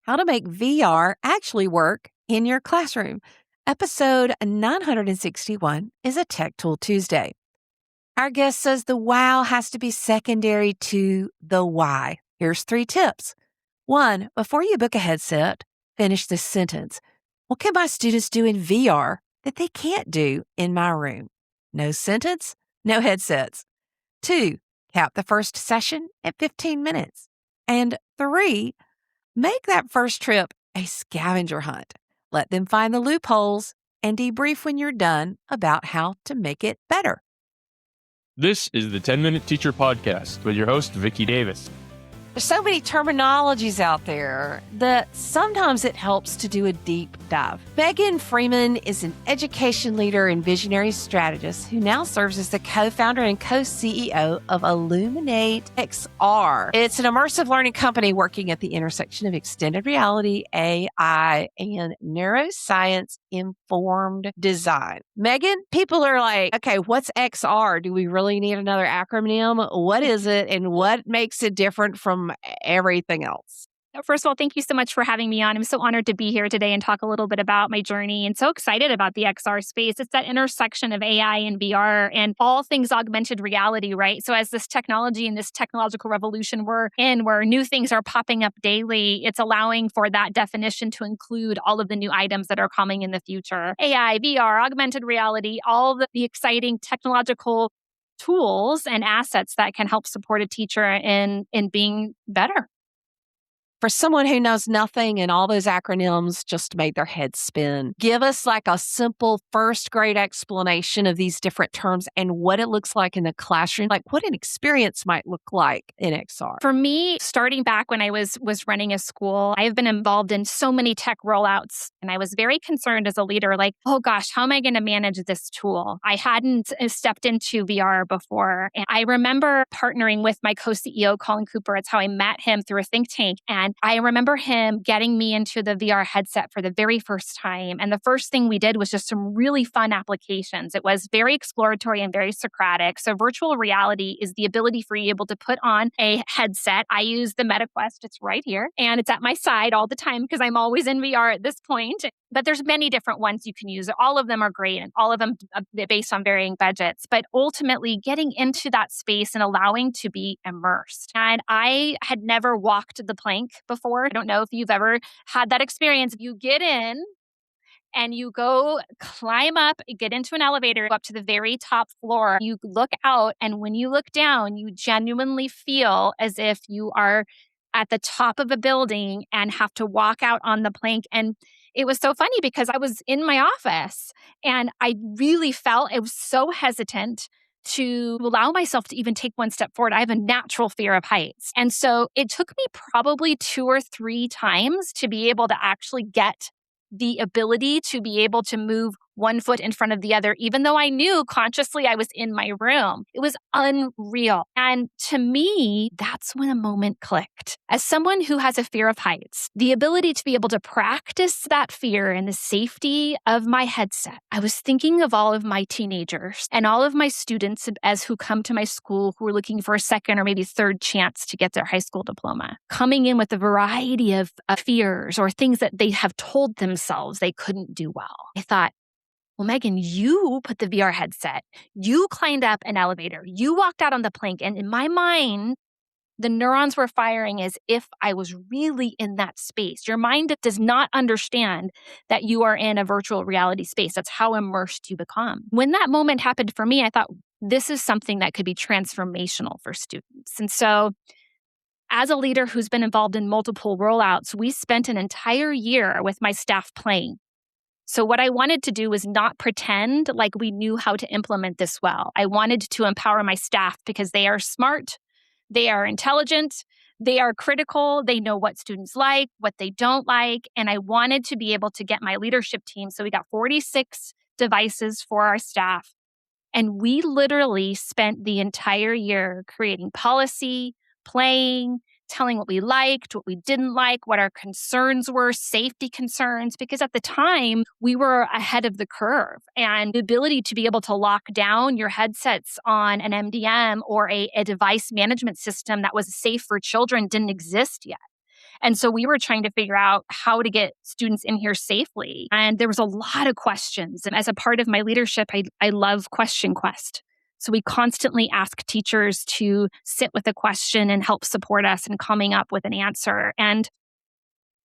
how to make VR actually work in your classroom. Episode 961 is a Tech Tool Tuesday. Our guest says the wow has to be secondary to the why. Here's 3 tips. 1, before you book a headset, finish this sentence. What can my students do in VR that they can't do in my room? No sentence, no headsets. 2, cap the first session at 15 minutes. And 3, make that first trip a scavenger hunt. Let them find the loopholes and debrief when you're done about how to make it better. This is the 10-Minute Teacher Podcast with your host, Vicki Davis. There's so many terminologies out there that sometimes it helps to do a deep dive. Meghan Freeman is an education leader and visionary strategist who now serves as the co-founder and co-CEO of IlluminateXR. It's an immersive learning company working at the intersection of extended reality, AI, and neuroscience-informed design. Meghan, people are like, okay, what's XR? Do we really need another acronym? What is it, and what makes it different from everything else? First of all, thank you so much for having me on. I'm so honored to be here today and talk a little bit about my journey and so excited about the XR space. It's that intersection of AI and VR and all things augmented reality, right? So as this technology and this technological revolution we're in, where new things are popping up daily, it's allowing for that definition to include all of the new items that are coming in the future. AI, VR, augmented reality, all the exciting technological tools and assets that can help support a teacher in being better. For someone who knows nothing and all those acronyms just made their head spin, give us like a simple first grade explanation of these different terms and what it looks like in the classroom, like what an experience might look like in XR. For me, starting back when I was running a school, I've been involved in so many tech rollouts, and I was very concerned as a leader, like, oh gosh, how am I going to manage this tool? I hadn't stepped into VR before. And I remember partnering with my co-CEO, Colin Cooper. It's how I met him through a think tank. And I remember him getting me into the VR headset for the very first time. And the first thing we did was just some really fun applications. It was very exploratory and very Socratic. So virtual reality is the ability for you able to put on a headset. I use the MetaQuest. It's right here. And it's at my side all the time because I'm always in VR at this point. But there's many different ones you can use. All of them are great and all of them based on varying budgets. But ultimately getting into that space and allowing to be immersed. And I had never walked the plank before. I don't know if you've ever had that experience. You get in and you go climb up, get into an elevator, go up to the very top floor. You look out, and when you look down, you genuinely feel as if you are at the top of a building and have to walk out on the plank. And it was so funny because I was in my office and I really felt I was so hesitant to allow myself to even take one step forward. I have a natural fear of heights. And so it took me probably 2 or 3 times to be able to actually get the ability to be able to move one foot in front of the other, even though I knew consciously I was in my room. It was unreal. And to me, that's when a moment clicked. As someone who has a fear of heights, the ability to be able to practice that fear in the safety of my headset, I was thinking of all of my teenagers and all of my students as who come to my school who are looking for a second or maybe third chance to get their high school diploma, coming in with a variety of fears or things that they have told themselves they couldn't do well. I thought, well, Meghan, you put the VR headset, you climbed up an elevator, you walked out on the plank. And in my mind, the neurons were firing as if I was really in that space. Your mind does not understand that you are in a virtual reality space. That's how immersed you become. When that moment happened for me, I thought, this is something that could be transformational for students. And so as a leader who's been involved in multiple rollouts, we spent an entire year with my staff playing. So what I wanted to do was not pretend like we knew how to implement this well. I wanted to empower my staff because they are smart, they are intelligent, they are critical, they know what students like, what they don't like, and I wanted to be able to get my leadership team. So we got 46 devices for our staff, and we literally spent the entire year creating policy, playing, telling what we liked, what we didn't like, what our concerns were, safety concerns, because at the time we were ahead of the curve. And the ability to be able to lock down your headsets on an MDM or a device management system that was safe for children didn't exist yet. And so we were trying to figure out how to get students in here safely. And there was a lot of questions. And as a part of my leadership, I love Question Quest. So we constantly ask teachers to sit with a question and help support us in coming up with an answer. And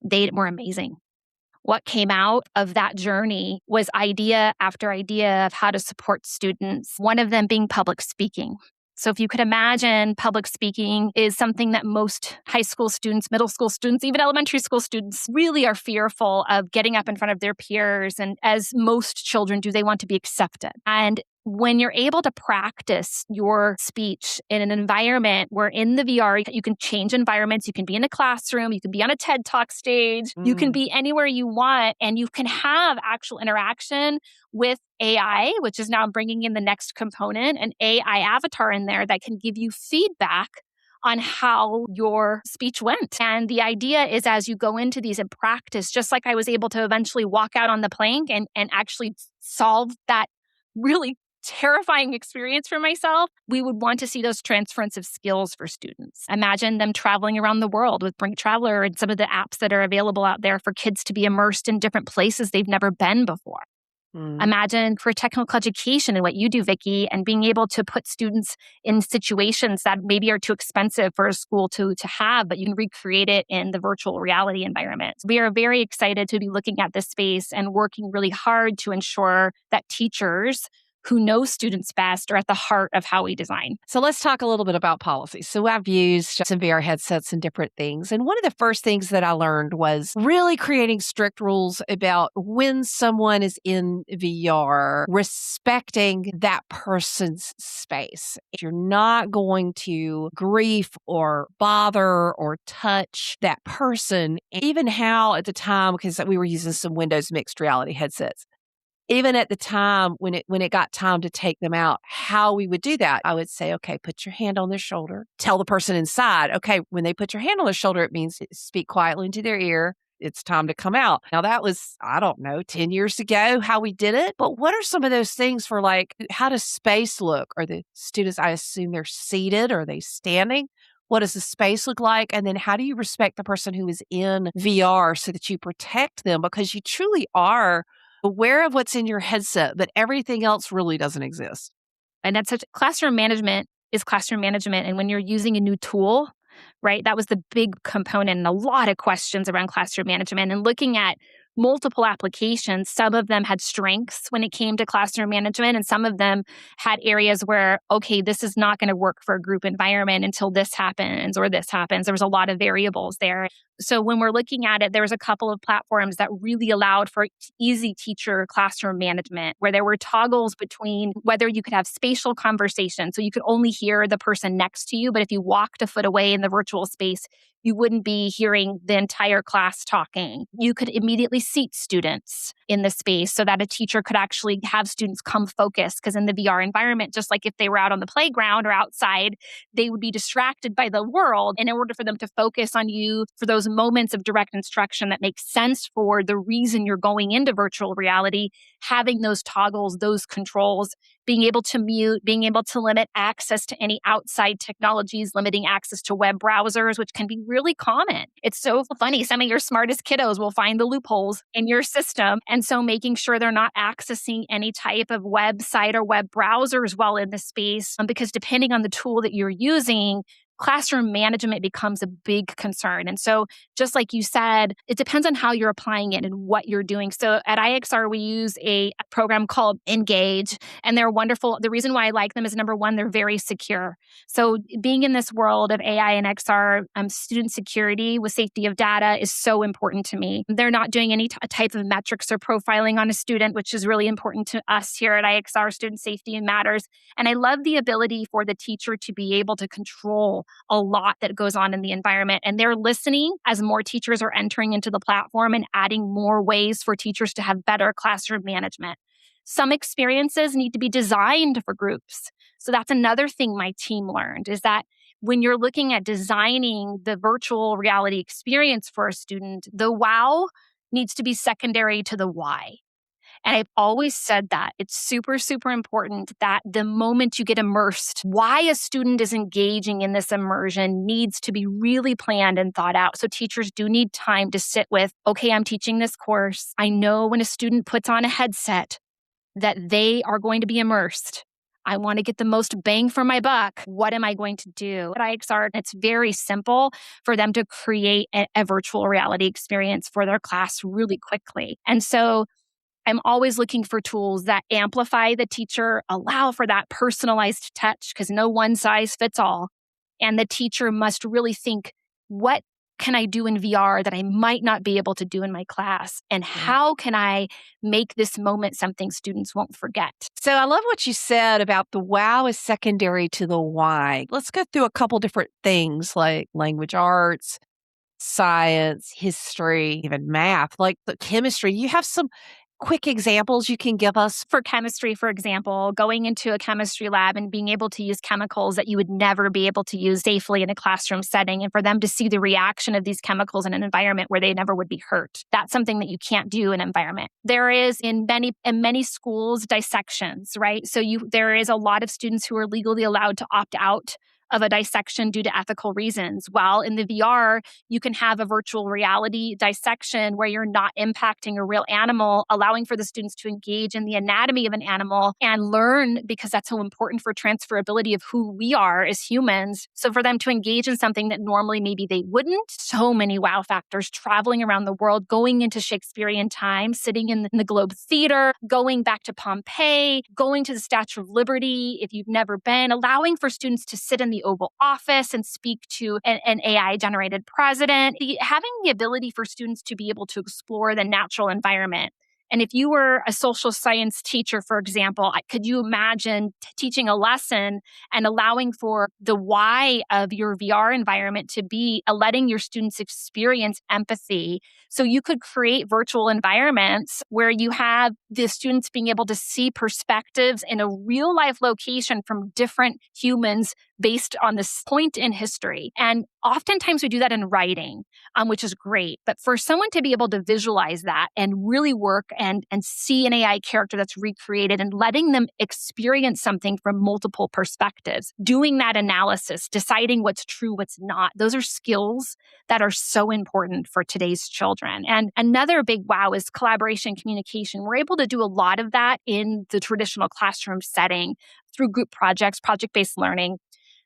they were amazing. What came out of that journey was idea after idea of how to support students, one of them being public speaking. So if you could imagine, public speaking is something that most high school students, middle school students, even elementary school students really are fearful of getting up in front of their peers. And as most children do, they want to be accepted. And when you're able to practice your speech in an environment where in the VR, you can change environments, you can be in a classroom, you can be on a TED Talk stage, you can be anywhere you want, and you can have actual interaction with AI, which is now bringing in the next component, an AI avatar in there that can give you feedback on how your speech went. And the idea is as you go into these and practice, just like I was able to eventually walk out on the plank and actually solve that really terrifying experience for myself, we would want to see those transference of skills for students. Imagine them traveling around the world with Brink Traveler and some of the apps that are available out there for kids to be immersed in different places they've never been before. Imagine for technical education and what you do, Vicki, and being able to put students in situations that maybe are too expensive for a school to have, but you can recreate it in the virtual reality environment. We are very excited to be looking at this space and working really hard to ensure that teachers who know students best are at the heart of how we design. So let's talk a little bit about policy. So I've used some VR headsets and different things. And one of the first things that I learned was really creating strict rules about when someone is in VR, respecting that person's space. If you're not going to grief or bother or touch that person, even how at the time, because we were using some Windows mixed reality headsets, even at the time when it got time to take them out, how we would do that, I would say, okay, put your hand on their shoulder. Tell the person inside, okay, when they put your hand on their shoulder, it means speak quietly into their ear. It's time to come out. Now that was, I don't know, 10 years ago, how we did it. But what are some of those things for like, how does space look? Are the students, I assume they're seated? Are they standing? What does the space look like? And then how do you respect the person who is in VR so that you protect them? Because you truly are aware of what's in your headset, but everything else really doesn't exist. And that's such classroom management is classroom management. And when you're using a new tool, right, that was the big component and a lot of questions around classroom management and looking at multiple applications. Some of them had strengths when it came to classroom management, and some of them had areas where, okay, this is not going to work for a group environment until this happens or this happens. There was a lot of variables there. So when we're looking at it, there was a couple of platforms that really allowed for easy teacher classroom management, where there were toggles between whether you could have spatial conversation. So you could only hear the person next to you, but if you walked a foot away in the virtual space, you wouldn't be hearing the entire class talking. You could immediately seat students in the space so that a teacher could actually have students come focus. Because in the VR environment, just like if they were out on the playground or outside, they would be distracted by the world. And in order for them to focus on you for those moments of direct instruction that make sense for the reason you're going into virtual reality, having those toggles, those controls, being able to mute, being able to limit access to any outside technologies, limiting access to web browsers, which can be really common. It's so funny. Some of your smartest kiddos will find the loopholes in your system. And so making sure they're not accessing any type of website or web browsers while in the space, because depending on the tool that you're using, classroom management becomes a big concern. And so just like you said, it depends on how you're applying it and what you're doing. So at IXR, we use a program called Engage, and they're wonderful. The reason why I like them is number one, they're very secure. So being in this world of AI and XR, student security with safety of data is so important to me. They're not doing any type of metrics or profiling on a student, which is really important to us here at IXR. Student safety matters. And I love the ability for the teacher to be able to control a lot that goes on in the environment. And they're listening as more teachers are entering into the platform and adding more ways for teachers to have better classroom management. Some experiences need to be designed for groups. So that's another thing my team learned is that when you're looking at designing the virtual reality experience for a student, the wow needs to be secondary to the why. And I've always said that it's super, super important that the moment you get immersed, why a student is engaging in this immersion needs to be really planned and thought out. So teachers do need time to sit with, okay, I'm teaching this course. I know when a student puts on a headset that they are going to be immersed. I want to get the most bang for my buck. What am I going to do? At IXR, it's very simple for them to create a virtual reality experience for their class really quickly. And so I'm always looking for tools that amplify the teacher, allow for that personalized touch, because no one size fits all. And the teacher must really think, what can I do in VR that I might not be able to do in my class? And how can I make this moment something students won't forget? So I love what you said about the wow is secondary to the why. Let's go through a couple different things like language arts, science, history, even math, like the chemistry. You have some quick examples you can give us? For chemistry, for example, going into a chemistry lab and being able to use chemicals that you would never be able to use safely in a classroom setting, and for them to see the reaction of these chemicals in an environment where they never would be hurt. That's something that you can't do in an environment. There is in many schools dissections, right? So there is a lot of students who are legally allowed to opt out of a dissection due to ethical reasons. While in the VR, you can have a virtual reality dissection where you're not impacting a real animal, allowing for the students to engage in the anatomy of an animal and learn, because that's so important for transferability of who we are as humans. So for them to engage in something that normally maybe they wouldn't, so many wow factors, traveling around the world, going into Shakespearean time, sitting in the Globe Theater, going back to Pompeii, going to the Statue of Liberty if you've never been, allowing for students to sit in the Oval Office and speak to an AI-generated president, having the ability for students to be able to explore the natural environment. And if you were a social science teacher, for example, could you imagine teaching a lesson and allowing for the why of your VR environment to be letting your students experience empathy? So you could create virtual environments where you have the students being able to see perspectives in a real life location from different humans based on this point in history. And oftentimes we do that in writing, which is great. But for someone to be able to visualize that and really work and see an AI character that's recreated and letting them experience something from multiple perspectives, doing that analysis, deciding what's true, what's not, those are skills that are so important for today's children. And another big wow is collaboration, communication. We're able to do a lot of that in the traditional classroom setting through group projects, project-based learning.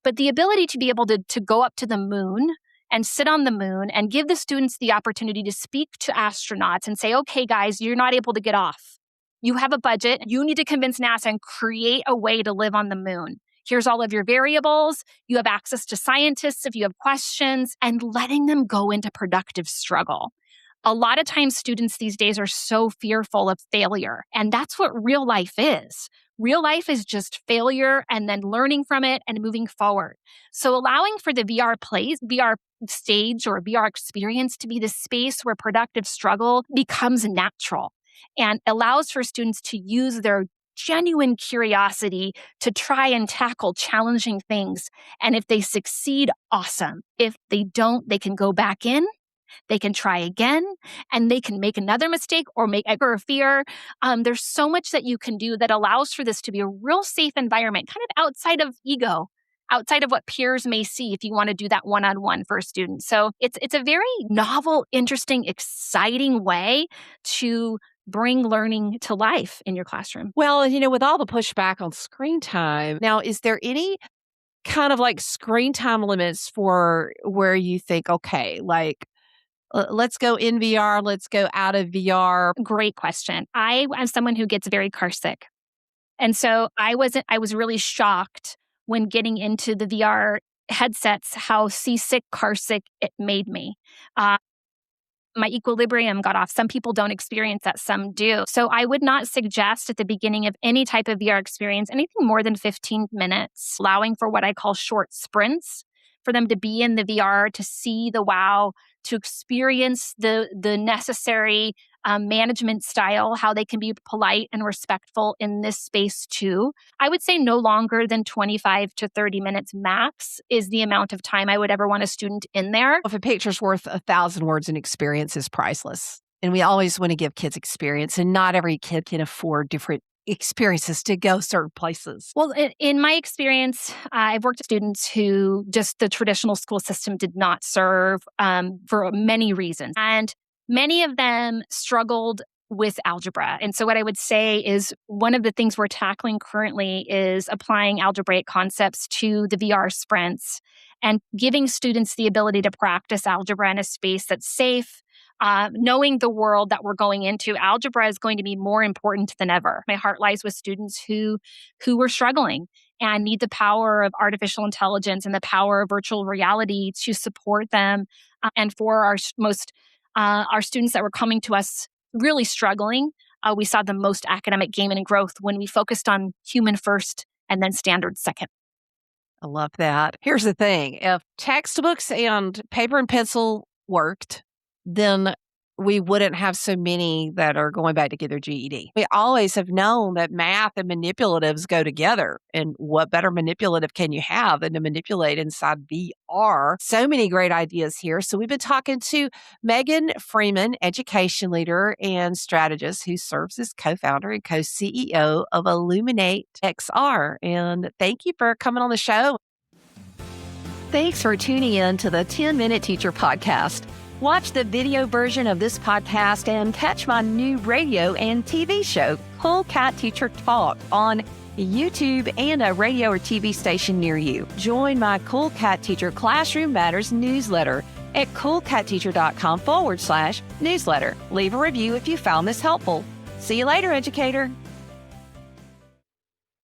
But the ability to be able to go up to the moon and sit on the moon and give the students the opportunity to speak to astronauts and say, okay, guys, you're not able to get off. You have a budget. You need to convince NASA and create a way to live on the moon. Here's all of your variables. You have access to scientists if you have questions, and letting them go into productive struggle. A lot of times students these days are so fearful of failure, and that's what real life is. Real life is just failure and then learning from it and moving forward. So allowing for the VR stage or VR experience to be the space where productive struggle becomes natural and allows for students to use their genuine curiosity to try and tackle challenging things. And if they succeed, awesome. If they don't, they can go back in. They can try again, and they can make another mistake or make a fear. There's so much that you can do that allows for this to be a real safe environment, kind of outside of ego, outside of what peers may see if you want to do that one-on-one for a student. So it's a very novel, interesting, exciting way to bring learning to life in your classroom. Well, with all the pushback on screen time, now, is there any kind of like screen time limits for where you think, okay, like, let's go in VR, let's go out of VR? Great question. I am someone who gets very car sick. And so I was really shocked when getting into the VR headsets, how seasick, car sick it made me. My equilibrium got off. Some people don't experience that, some do. So I would not suggest at the beginning of any type of VR experience, anything more than 15 minutes, allowing for what I call short sprints, for them to be in the VR, to see the wow, to experience the necessary management style, how they can be polite and respectful in this space too. I would say no longer than 25 to 30 minutes max is the amount of time I would ever want a student in there. If a picture's worth 1,000 words, an experience is priceless. And we always want to give kids experience, and not every kid can afford different experiences to go certain places. Well, in my experience, I've worked with students who just the traditional school system did not serve for many reasons. And many of them struggled with algebra. And so what I would say is one of the things we're tackling currently is applying algebraic concepts to the VR sprints and giving students the ability to practice algebra in a space that's safe. Knowing the world that we're going into, algebra is going to be more important than ever. My heart lies with students who are struggling and need the power of artificial intelligence and the power of virtual reality to support them. And for our students that were coming to us really struggling, we saw the most academic gain and growth when we focused on human first and then standards second. I love that. Here's the thing. If textbooks and paper and pencil worked, then we wouldn't have so many that are going back to get their GED. We always have known that math and manipulatives go together. And what better manipulative can you have than to manipulate inside VR? So many great ideas here. So we've been talking to Meghan Freeman, education leader and strategist who serves as co-founder and co-CEO of IlluminateXR. And thank you for coming on the show. Thanks for tuning in to the 10-Minute Teacher Podcast. Watch the video version of this podcast and catch my new radio and TV show, Cool Cat Teacher Talk, on YouTube and a radio or TV station near you. Join my Cool Cat Teacher Classroom Matters newsletter at coolcatteacher.com/newsletter. Leave a review if you found this helpful. See you later, educator.